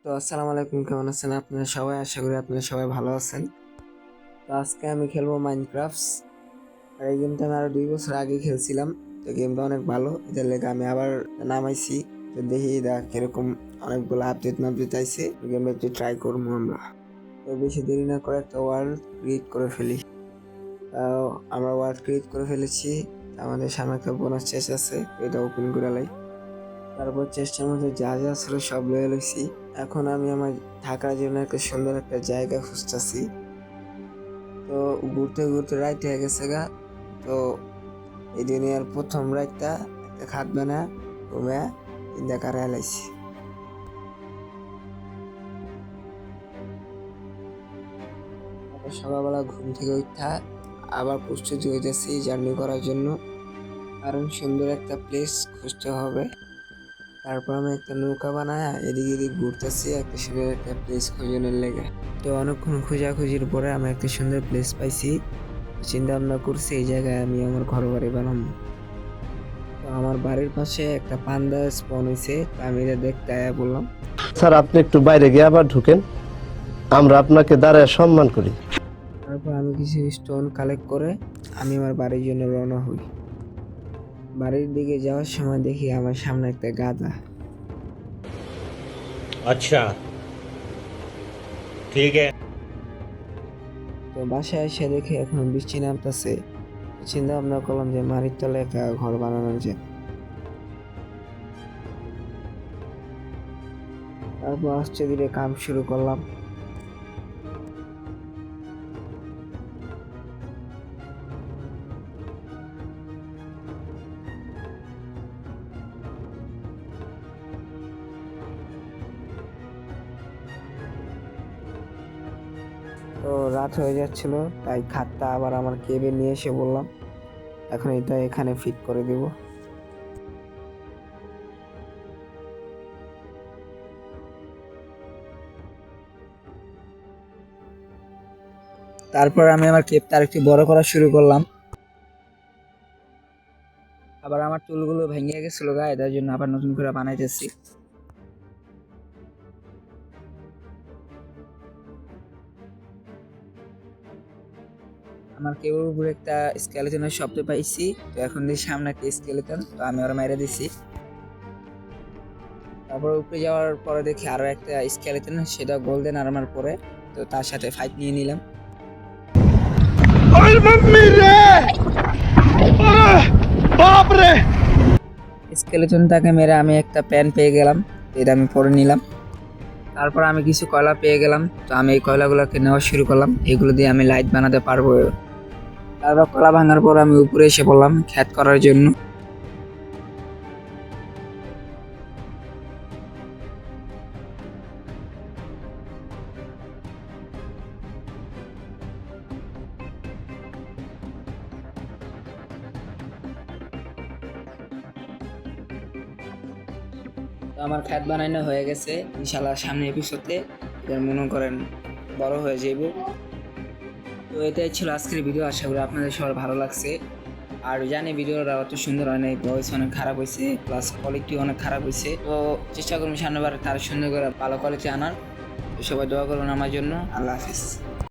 তো আসসালামু আলাইকুম, কেমন আছেন আপনারা সবাই? আশা করি আপনারা সবাই ভালো আছেন। তো আজকে আমি খেলবো মাইনক্রাফটস। আর এই গেমটা আমি আরো 2 বছর আগে খেলছিলাম। তো গেমটা অনেক ভালো, এটার লেগে আমি আবার নামাইছি। তো দেখি কিরকম, অনেকগুলো আপডেট আইছে। গেমটা একটু ট্রাই করবো আমরা। তো বেশি দেরি না করে একটা ওয়ার্ল্ড ক্রিয়েট করে ফেলি। আমরা ওয়ার্ল্ড ক্রিয়েট করে ফেলেছি। আমাদের সামনে একটা বোনাস চেস্ট আছে, এটা ওপেন করে লাই। তারপর চেষ্টার মধ্যে যা যা ছিল সব লয়ে লইছি। এখন আমি আমার থাকার জন্য একটা সুন্দর একটা জায়গা খুঁজতেছি। তো ঘুরতে ঘুরতে রাইত হয়ে গেছে গা। তো এই দুনিয়ার প্রথম রাইতটা একটা খাট বানা ঘুমে চিন্তা করে এলাইছি। সকালবেলা ঘুম থেকে উঠা আবার প্রস্তুতি হইতেছি জার্নি করার জন্য, কারণ সুন্দর একটা প্লেস খুঁজতে হবে। তারপর আমি একটা নৌকা বানায় এদিক এদিক ঘুরতেছি একটা সুন্দর একটা প্লেস খোঁজনের লেগে। তো অনেকক্ষণ খোঁজাখুঁজির পরে আমি একটা সুন্দর প্লেস পাইছি। চিন্তা ভাবনা করছি এই জায়গায় আমি আমার ঘর বাড়ি বানাবো। তো আমার বাড়ির পাশে একটা পান্ডা স্পন হয়েছে, আমি এটা দেখতে আয়া বললাম, স্যার আপনি একটু বাইরে গিয়ে আবার ঢুকেন, আমরা আপনাকে দাঁড়ায় সম্মান করি। তারপর আমি কিছু স্টোন কালেক্ট করে আমি আমার বাড়ির জন্য রওনা হই। বাড়ির দিকে যাওয়ার সময় দেখি আমার সামনে একটা গাধা। अच्छा ठीक है। তো বাসায় এসে দেখি এখন বৃষ্টি নামতেছে। চিন্তা ভাবনা করলাম যে মাটির তলে একটা ঘর বানানো যায়। তারপর আস্তে ধীরে কাম শুরু করলাম। তো রাত হয়ে যাচ্ছিল, তাই খাটটা আবার আমার কেবিন নিয়ে এসে বললাম এখন এটা এখানে ফিট করে দিব। তারপর আমি আমার কেপটা আরেকটু বড় করা শুরু করলাম। আবার আমার টুলগুলো ভেঙে গেছিল গা, এটার জন্য আবার নতুন করে বানাইতেছি। আমার কেবল উপরে একটা স্কেলেটনের শব্দ পাইছি। তো এখন দেখি সামনে একটা স্কেলেটন, তো আমি ওরা মেরে দিছি। তারপর উপরে যাওয়ার পরে দেখি আরো একটা স্কেলেটন, সেটা গোল্ডেন আর্মার পরে। তো তার সাথে ফাইট নিয়ে নিলাম। স্কেলেটনটাকে মেরে আমি একটা প্যান পেয়ে গেলাম, এটা আমি পরে নিলাম। তারপর আমি কিছু কয়লা পেয়ে গেলাম, তো আমি এই কয়লাগুলোকে নেওয়া শুরু করলাম, এগুলো দিয়ে আমি লাইট বানাতে পারবো। তারপর কলা ভাঙার পর আমি উপরে এসে পড়লাম খ্যাত করার জন্য। তো আমার খ্যাত বানানো হয়ে গেছে, ইনশাল্লাহ সামনে এপিসোডে এটা মনে করেন বড় হয়ে যাইব। তো এটাই ছিল আজকের ভিডিও, আশা করি আপনাদের সবার ভালো লাগছে। আর জানি ভিডিওটা অত সুন্দর হয় নাই, ভয়েস অনেক খারাপ হয়েছে, প্লাস কোয়ালিটি অনেক খারাপ হয়েছে। তো চেষ্টা করুন সামনেবার তার সুন্দর করে ভালো কোয়ালিটি আনার। তো সবাই দোয়া করবেন আমার জন্য। আল্লাহ হাফিজ।